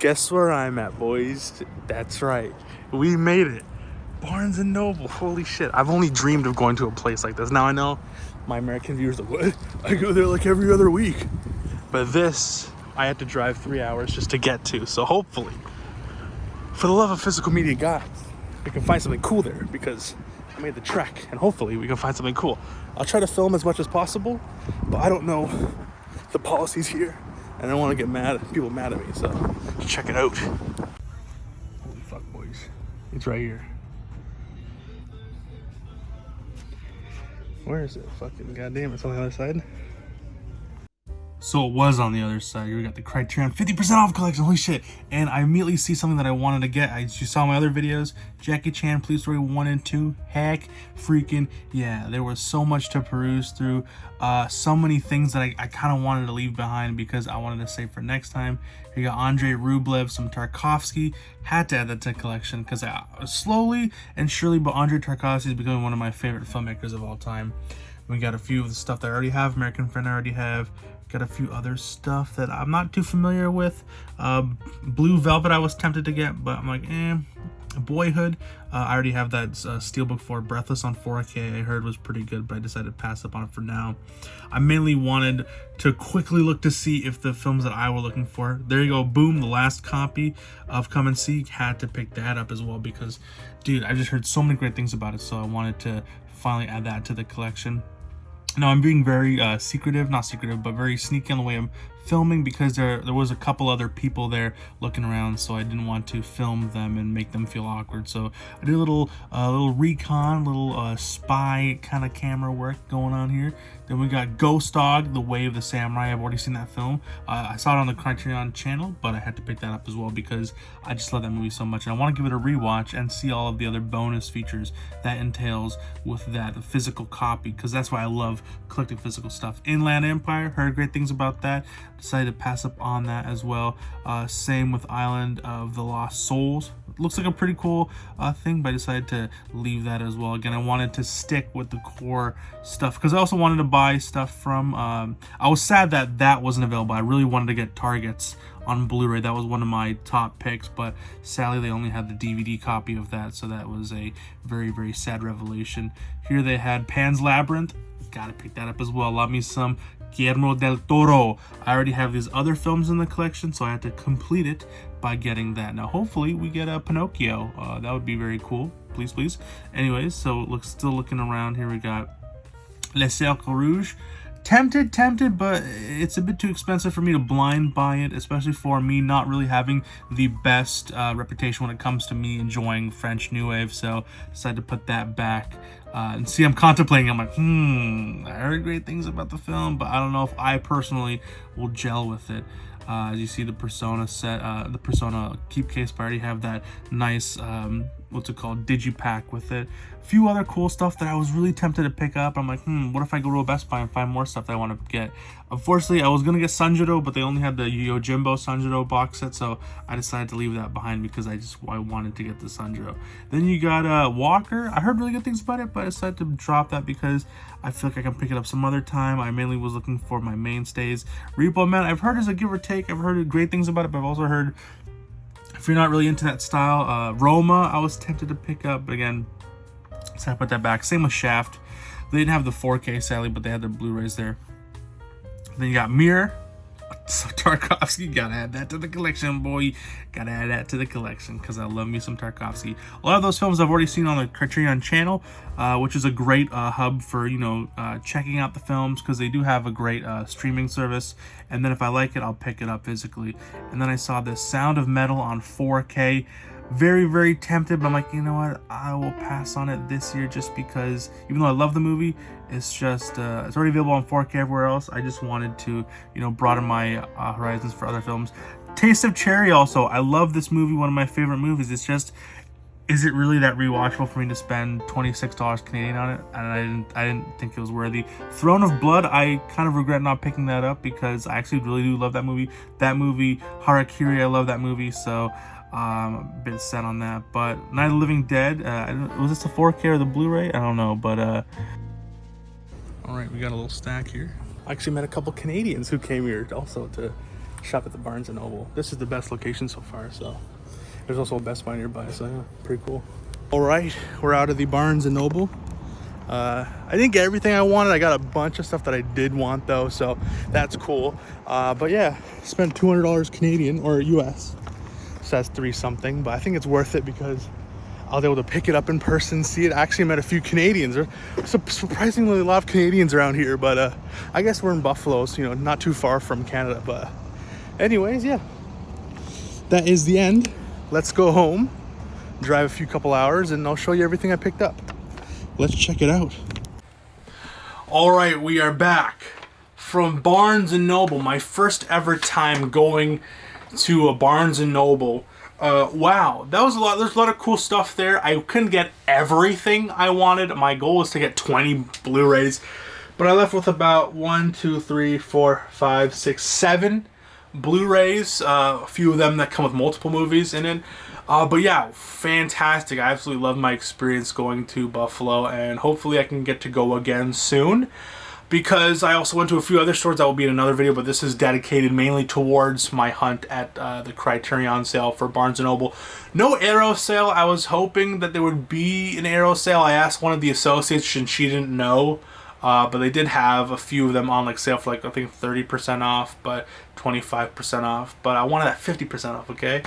Guess where I'm at, boys? That's right. We made it. Barnes & Noble. Holy shit. I've only dreamed of going to a place like this. Now I know my American viewers are like, what? I go there like every other week. But this, I had to drive 3 hours just to get to. So hopefully, for the love of physical media gods, we can find something cool there because I made the trek. And hopefully we can find something cool. I'll try to film as much as possible, but I don't know the policies here. And I don't want to get people mad at me, so let's check it out. Holy fuck, boys. It's right here. Where is it? Fucking goddamn, it's on the other side. So it was on the other side. We got the Criterion 50% off collection. Holy shit. And I immediately see something that I wanted to get. You saw my other videos. Jackie Chan, Police Story 1 and 2. Heck freaking yeah. There was so much to peruse through. So many things that I kind of wanted to leave behind because I wanted to save for next time. You got Andrei Rublev, some Tarkovsky. Had to add that to the collection because slowly and surely, but Andrei Tarkovsky is becoming one of my favorite filmmakers of all time. We got a few of the stuff that I already have. American Friend I already have. Got a few other stuff that I'm not too familiar with. Blue Velvet I was tempted to get, but I'm like, Boyhood. I already have that Steelbook for Breathless on 4K. I heard was pretty good, but I decided to pass up on it for now. I mainly wanted to quickly look to see if the films that I were looking for. There you go, boom, the last copy of Come and See. Had to pick that up as well because, dude, I just heard so many great things about it, so I wanted to finally add that to the collection. Now I'm being very not secretive, but very sneaky on the way I'm filming because there was a couple other people there looking around, so I didn't want to film them and make them feel awkward. So I did a little recon, little spy kind of camera work going on here. Then we got Ghost Dog, The Way of the Samurai. I've already seen that film. I saw it on the Criterion channel, but I had to pick that up as well because I just love that movie so much. And I want to give it a rewatch and see all of the other bonus features that entails with that, the physical copy, because that's why I love collecting physical stuff. Inland Empire, heard great things about that. Decided to pass up on that as well. Same with Island of the Lost Souls. Looks like a pretty cool thing, but I decided to leave that as well. Again, I wanted to stick with the core stuff because I also wanted to buy stuff from I was sad that that wasn't available. I really wanted to get Targets on Blu-ray. That was one of my top picks, but sadly they only had the DVD copy of that, so that was a very, very sad revelation. Here they had Pan's Labyrinth. Gotta pick that up as well. Love me some Guillermo del Toro. I already have these other films in the collection, so I had to complete it by getting that. Now hopefully we get a Pinocchio. That would be very cool. Please, please. Anyways, so still looking around here. We got Le Cercle Rouge. Tempted, but it's a bit too expensive for me to blind buy it, especially for me not really having the best reputation when it comes to me enjoying French New Wave, so decided to put that back. And see, I'm contemplating, I'm like, I heard great things about the film, but I don't know if I personally will gel with it. As you see, the Persona set, the Persona keep case, but I already have that nice, what's it called, digipack with it. A few other cool stuff that I was really tempted to pick up. I'm like, what if I go to a Best Buy and find more stuff that I want to get? Unfortunately, I was going to get Sanjuro, but they only had the Yojimbo Sanjuro box set, so I decided to leave that behind because I wanted to get the Sanjuro. Then you got Walker. I heard really good things about it, but I decided to drop that because I feel like I can pick it up some other time. I mainly was looking for my mainstays. Repo Man, I've heard is a give or take. I've heard great things about it, but I've also heard, if you're not really into that style, Roma, I was tempted to pick up, but again, so I put that back. Same with Shaft. They didn't have the 4K, sadly, but they had their Blu-rays there. Then you got Mirror. So Tarkovsky, gotta add that to the collection, boy. Gotta add that to the collection because I love me some Tarkovsky. A lot of those films I've already seen on the Criterion channel, which is a great hub for, checking out the films because they do have a great streaming service. And then if I like it, I'll pick it up physically. And then I saw this Sound of Metal on 4K. Very, very tempted, but I'm like, you know what? I will pass on it this year just because, even though I love the movie, it's just, it's already available on 4K everywhere else. I just wanted to, broaden my horizons for other films. Taste of Cherry also. I love this movie, one of my favorite movies. It's just, is it really that rewatchable for me to spend $26 Canadian on it? And I didn't think it was worthy. Throne of Blood, I kind of regret not picking that up because I actually really do love that movie. Harakiri, I love that movie, so I'm a bit set on that. But Night of the Living Dead, was this the 4K or the Blu-ray? I don't know, but all right, we got a little stack here. I actually met a couple Canadians who came here also to shop at the Barnes & Noble. This is the best location so far, so there's also a Best Buy nearby, so yeah, pretty cool. All right, we're out of the Barnes & Noble. I didn't get everything I wanted. I got a bunch of stuff that I did want though, so that's cool. But yeah, spent $200 Canadian or US, so that's 3 something, but I think it's worth it because I was able to pick it up in person, see it. I actually met a few Canadians. There's surprisingly a lot of Canadians around here, but I guess we're in Buffalo, so, you know, not too far from Canada. But anyways, yeah, that is the end. Let's go home, drive a few couple hours, and I'll show you everything I picked up. Let's check it out. All right, we are back from Barnes & Noble. My first ever time going to a Barnes & Noble. Wow, that was a lot. There's a lot of cool stuff there. I couldn't get everything I wanted. My goal was to get 20 Blu-rays, but I left with about 1, 2, 3, 4, 5, 6, 7 Blu-rays. A few of them that come with multiple movies in it. But yeah, fantastic. I absolutely love my experience going to Buffalo, and hopefully I can get to go again soon, because I also went to a few other stores that will be in another video, but this is dedicated mainly towards my hunt at the Criterion sale for Barnes & Noble. No Arrow sale. I was hoping that there would be an Arrow sale. I asked one of the associates and she didn't know, but they did have a few of them on like sale for like, I think 30% off, but 25% off. But I wanted that 50% off, okay?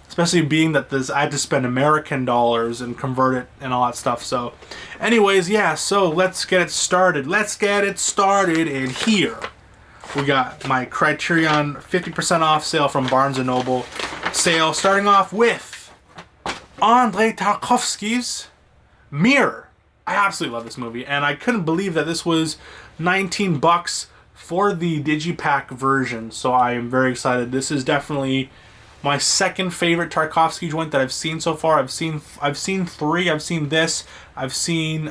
Especially being that I had to spend American dollars and convert it and all that stuff. So anyways, yeah, so let's get it started. And here we got my Criterion 50% off sale from Barnes & Noble sale, starting off with Andrei Tarkovsky's Mirror. I absolutely love this movie, and I couldn't believe that this was 19 bucks for the Digipack version. So I am very excited. This is definitely my second favorite Tarkovsky joint that I've seen so far. I've seen 3. I've seen this. I've seen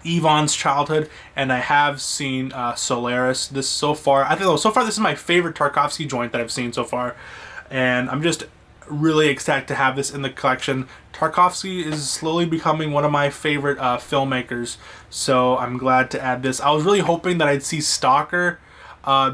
Ivan's Childhood, and I have seen Solaris. This so far, I think so far this is my favorite Tarkovsky joint that I've seen so far, and I'm just really ecstatic to have this in the collection. Tarkovsky is slowly becoming one of my favorite filmmakers, so I'm glad to add this. I was really hoping that I'd see Stalker,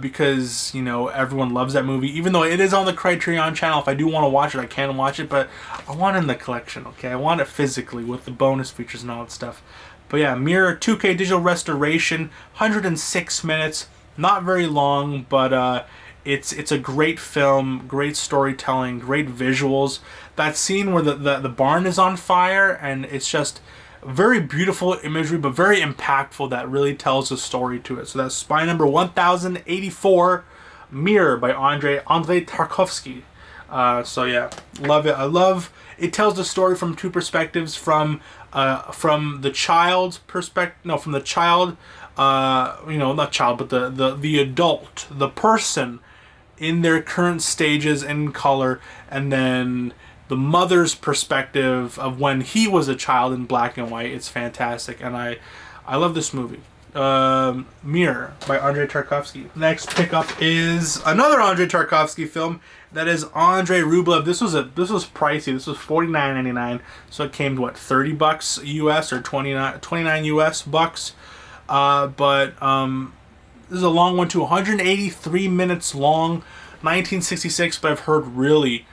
because, you know, everyone loves that movie. Even though it is on the Criterion channel, if I do want to watch it, I can watch it, but I want it in the collection, okay? I want it physically with the bonus features and all that stuff. But yeah, Mirror 2K digital restoration, 106 minutes, not very long, but it's a great film, great storytelling, great visuals. That scene where the barn is on fire, and it's just very beautiful imagery, but very impactful, that really tells a story to it. So that's spy number 1084, Mirror by Andrei Tarkovsky. So yeah, love it. I love it. Tells the story from 2 perspectives, from the child's perspective. No, from the child. You know, not child, but the adult, the person in their current stages in color, and then the mother's perspective of when he was a child in black and white. It's fantastic, and I love this movie. Mirror by Andrei Tarkovsky. Next pickup is another Andrei Tarkovsky film. That is Andrei Rublev. This was pricey. This was $49.99. So it came to what, 30 bucks US or 29 US bucks. But this is a long one too. 183 minutes long. 1966. But I've heard really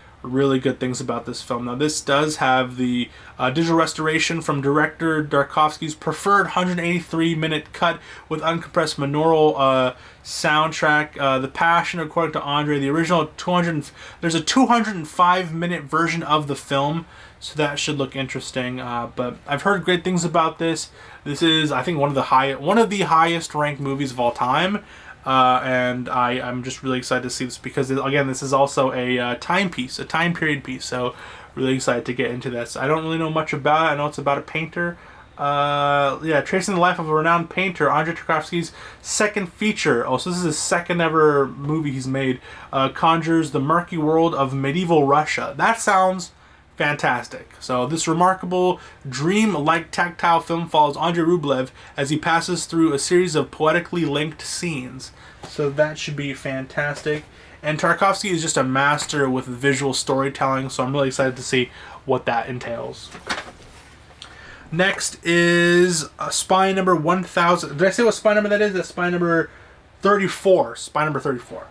good things about this film. Now this does have the digital restoration from director Tarkovsky's preferred 183-minute cut with uncompressed binaural soundtrack. The Passion, according to Andre, the original 200. There's a 205-minute version of the film, so that should look interesting. But I've heard great things about this. This is, I think, one of the highest ranked movies of all time. And I'm just really excited to see this because, again, this is also a time period piece. So really excited to get into this. I don't really know much about it. I know it's about a painter. Yeah, tracing the life of a renowned painter, Andrei Tarkovsky's second feature. Oh, so this is his second ever movie he's made. Conjures the murky world of medieval Russia. That sounds fantastic. So this remarkable dream-like tactile film follows Andrei Rublev as he passes through a series of poetically linked scenes. So that should be fantastic. And Tarkovsky is just a master with visual storytelling, so I'm really excited to see what that entails. Next is spy number 1000. Did I say what spy number that is? That's spy number 34. Spy number 34.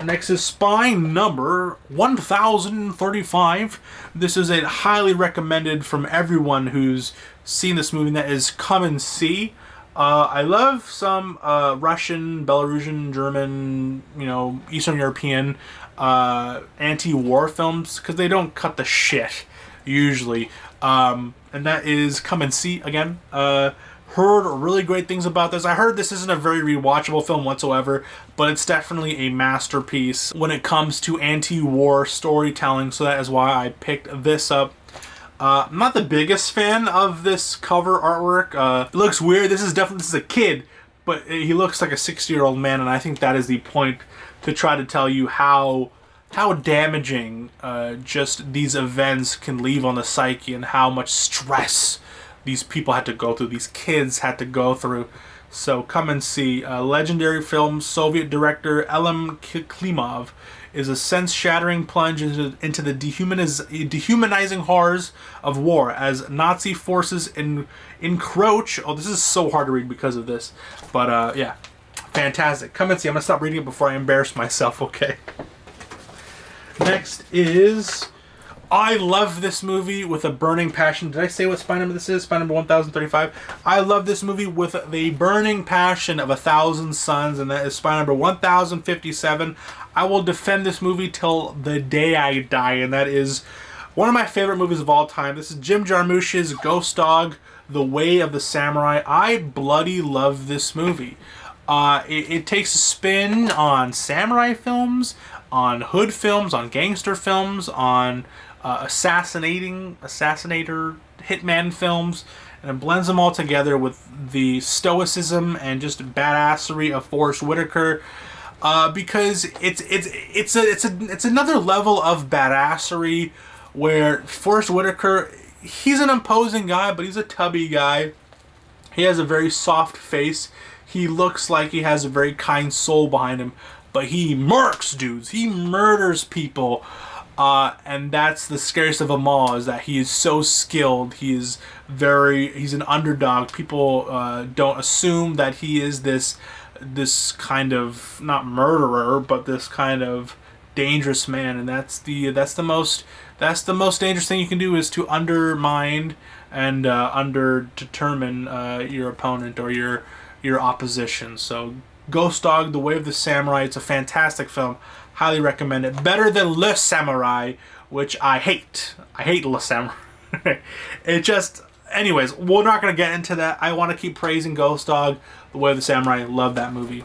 Next is Spine number 1035. This is a highly recommended from everyone who's seen this movie, and that is Come and See. I love some Russian, Belarusian, German, Eastern European anti-war films because they don't cut the shit usually. And that is Come and See again. Heard really great things about this. I heard this isn't a very rewatchable film whatsoever, but it's definitely a masterpiece when it comes to anti-war storytelling, so that is why I picked this up. I'm not the biggest fan of this cover artwork. It looks weird. This is a kid, but he looks like a 60-year-old man, and I think that is the point, to try to tell you how damaging just these events can leave on the psyche, and how much stress these people had to go through, these kids had to go through. So Come and See. Legendary film, Soviet director Elem Klimov is a sense-shattering plunge into the dehumanizing horrors of war as Nazi forces encroach. Oh, this is so hard to read because of this. But yeah, fantastic. Come and See. I'm going to stop reading it before I embarrass myself, okay? Next is... I love this movie with a burning passion. Did I say what spine number this is? Spine number 1035. I love this movie with the burning passion of 1,000 suns, and that is spine number 1057. I will defend this movie till the day I die, and that is one of my favorite movies of all time. This is Jim Jarmusch's Ghost Dog, The Way of the Samurai. I bloody love this movie. It takes a spin on samurai films, on hood films, on gangster films, on assassinator hitman films, and it blends them all together with the stoicism and just badassery of Forrest Whitaker, because it's another level of badassery where Forrest Whitaker, he's an imposing guy, but he's a tubby guy. He has a very soft face. He looks like he has a very kind soul behind him, but he murks dudes. He murders people. And that's the scariest of them all, is that he is so skilled. He's an underdog. People don't assume that he is this kind of, not murderer, but this kind of dangerous man. And that's the most dangerous thing you can do, is to undermine and underdetermine your opponent or your opposition. So Ghost Dog, The Way of the Samurai, it's a fantastic film. Highly recommend it. Better than Le Samurai, which I hate. I hate Le Samurai. It just... Anyways, we're not going to get into that. I want to keep praising Ghost Dog, The Way of the Samurai. Love that movie.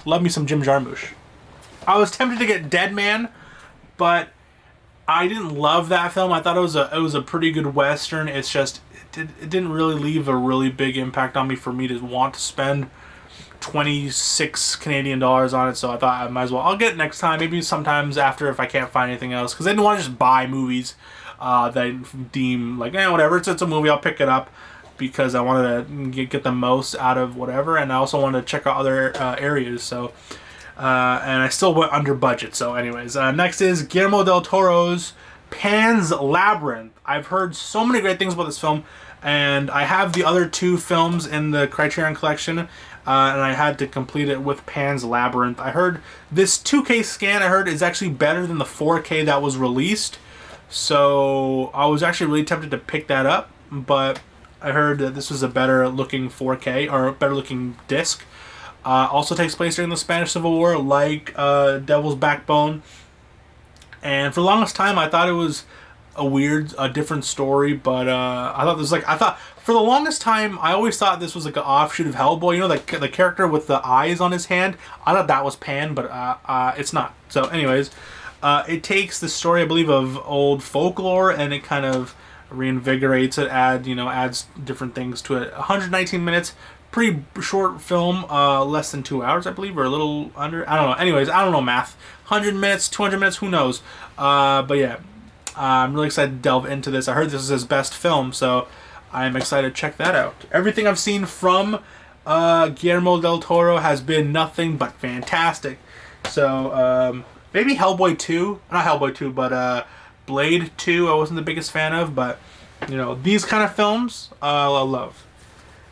Love me some Jim Jarmusch. I was tempted to get Dead Man, but I didn't love that film. I thought it was a pretty good Western. It's just... It didn't really leave a really big impact on me for me to want to spend 26 Canadian dollars on it, so I thought I might as well. I'll get it next time, maybe sometimes after, if I can't find anything else, because I didn't want to just buy movies that I deem like, whatever, it's a movie, I'll pick it up, because I wanted to get the most out of whatever, and I also wanted to check out other areas, so and I still went under budget. So anyways, next is Guillermo del Toro's Pan's Labyrinth. I've heard so many great things about this film, and I have the other two films in the Criterion collection, and I had to complete it with Pan's Labyrinth. I heard this 2K scan, is actually better than the 4K that was released, so I was actually really tempted to pick that up, but I heard that this was a better looking 4K, or a better looking disc. Also takes place during the Spanish Civil War, like Devil's Backbone. And for the longest time, I thought it was a different story, but for the longest time, I always thought this was like an offshoot of Hellboy. You know, like the character with the eyes on his hand. I thought that was Pan, but it's not. So, anyways, it takes the story, I believe, of old folklore, and it kind of reinvigorates it. Adds different things to it. 119 minutes. Pretty short film, less than 2 hours, I believe, or a little under. I don't know. Anyways, I don't know math. 100 minutes, 200 minutes, who knows? But yeah, I'm really excited to delve into this. I heard this is his best film, so I'm excited to check that out. Everything I've seen from Guillermo del Toro has been nothing but fantastic. So maybe Hellboy 2, not Hellboy 2, but Blade 2. I wasn't the biggest fan of, but these kind of films I love.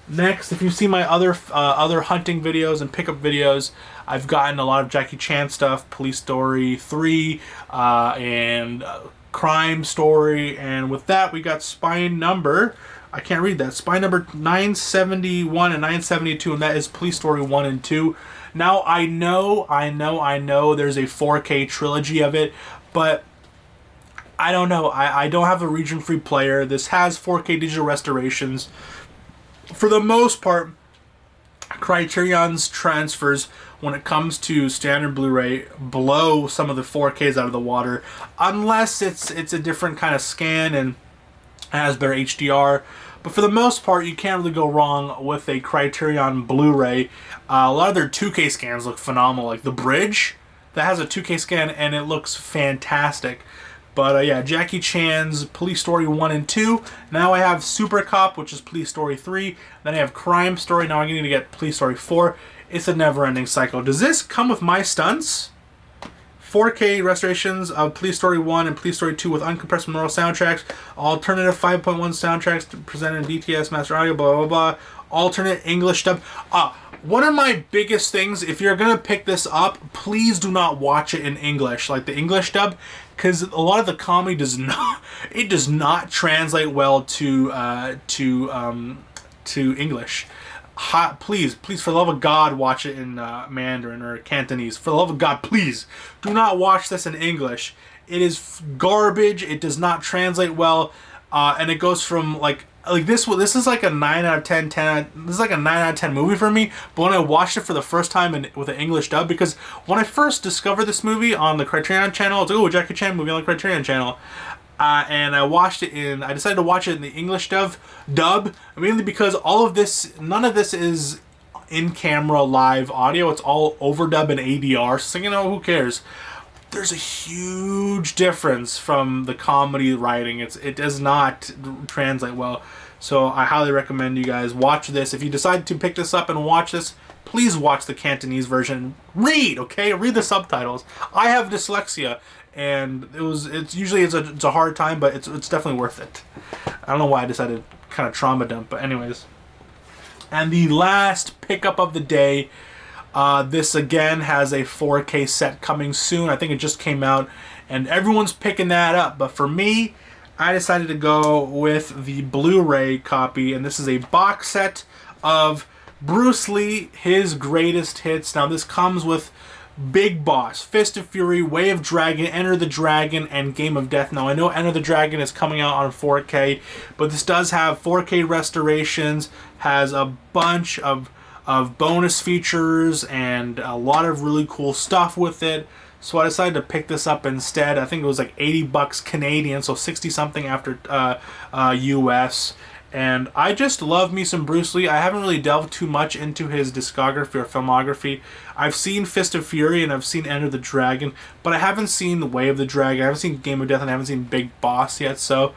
Next, if you see my other hunting videos and pickup videos, I've gotten a lot of Jackie Chan stuff, Police Story 3, and Crime Story, and with that we got spine number, I can't read that, spine number 971 and 972, and that is Police Story 1 and 2. Now I know there's a 4K trilogy of it, but I don't know. I don't have a region-free player. This has 4K digital restorations. For the most part, Criterion's transfers when it comes to standard Blu-ray blow some of the 4Ks out of the water, unless it's a different kind of scan and has better HDR. But for the most part, you can't really go wrong with a Criterion Blu-ray. A lot of their 2K scans look phenomenal. Like the Bridge, that has a 2K scan and it looks fantastic. But yeah, Jackie Chan's Police Story 1 and 2. Now I have Super Cop, which is Police Story 3. Then I have Crime Story. Now I'm going to get Police Story 4. It's a never-ending cycle. Does this come with my stunts? 4K restorations of Police Story 1 and Police Story 2 with uncompressed monaural soundtracks. Alternative 5.1 soundtracks presented in DTS Master Audio, blah, blah, blah. Alternate English dub. One of my biggest things, if you're going to pick this up, please do not watch it in English, like the English dub, because a lot of the comedy does not translate well to English. Please, for the love of God, watch it in Mandarin or Cantonese. For the love of God, please do not watch this in English. It is garbage. It does not translate well, and it goes from like this. This is like a 9 out of 10. This is like a 9 out of 10 movie for me. But when I watched it for the first time with an English dub, because when I first discovered this movie on the Criterion channel, it's like, oh, Jackie Chan movie on the Criterion channel. And I decided to watch it in the English dub, mainly because none of this is in-camera live audio. It's all overdub and ADR, so you know, who cares? There's a huge difference from the comedy writing. It does not translate well. So I highly recommend you guys watch this. If you decide to pick this up and watch this, please watch the Cantonese version. Read the subtitles. I have dyslexia, and it's a hard time, but it's definitely worth it. I don't know why I decided to kind of trauma dump, but anyways. And the last pickup of the day, this again has a 4K set coming soon. I think it just came out, and everyone's picking that up. But for me, I decided to go with the Blu-ray copy, and this is a box set of Bruce Lee, his greatest hits. Now this comes with Big Boss, Fist of Fury, Way of Dragon, Enter the Dragon, and Game of Death. Now I know Enter the Dragon is coming out on 4K, but this does have 4K restorations, has a bunch of bonus features, and a lot of really cool stuff with it. So I decided to pick this up instead. I think it was like 80 bucks Canadian, so 60 something after US. And I just love me some Bruce Lee. I haven't really delved too much into his discography or filmography. I've seen Fist of Fury and I've seen Enter the Dragon, but I haven't seen The Way of the Dragon. I haven't seen Game of Death, and I haven't seen Big Boss yet. So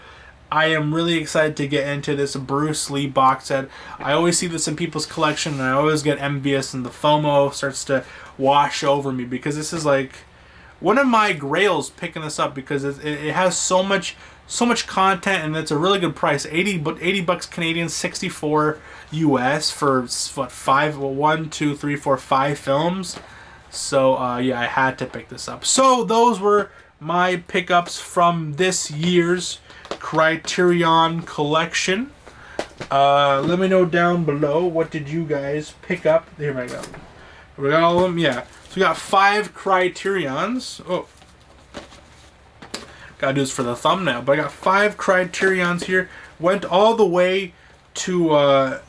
I am really excited to get into this Bruce Lee box set. I always see this in people's collection, and I always get envious, and the FOMO starts to wash over me, because this is like one of my grails picking this up, because it has so much content, and it's a really good price. 80 bucks Canadian, 64 US for what, 5 films. So yeah, I had to pick this up. So those were my pickups from this year's Criterion collection. Let me know down below, what did you guys pick up? Here we go. We got all of them, yeah. So we got 5 Criterions. Oh, gotta do this for the thumbnail, but I got 5 Criterions here. Went all the way to a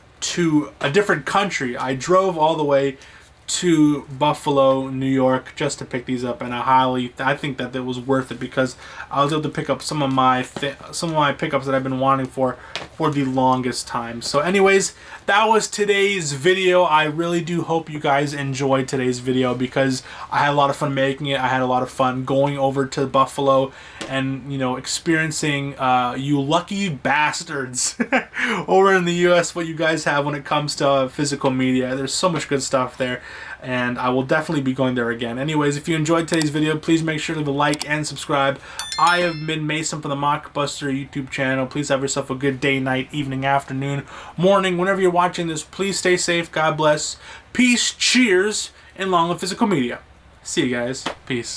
different country. I drove all the way to Buffalo, New York, just to pick these up, and I think that it was worth it, because I was able to pick up some of my pickups that I've been wanting for the longest time. So anyways, that was today's video. I really do hope you guys enjoyed today's video, because I had a lot of fun making it. I had a lot of fun going over to Buffalo and, you know, experiencing you lucky bastards over in the US, what you guys have when it comes to physical media. There's so much good stuff there. and I will definitely be going there again. Anyways, if you enjoyed today's video, please make sure to leave a like and subscribe. I have been Mason from the Mockbuster YouTube channel. Please have yourself a good day, night, evening, afternoon, morning, whenever you're watching this. Please stay safe. God bless. Peace, cheers, and long live physical media. See you guys. Peace.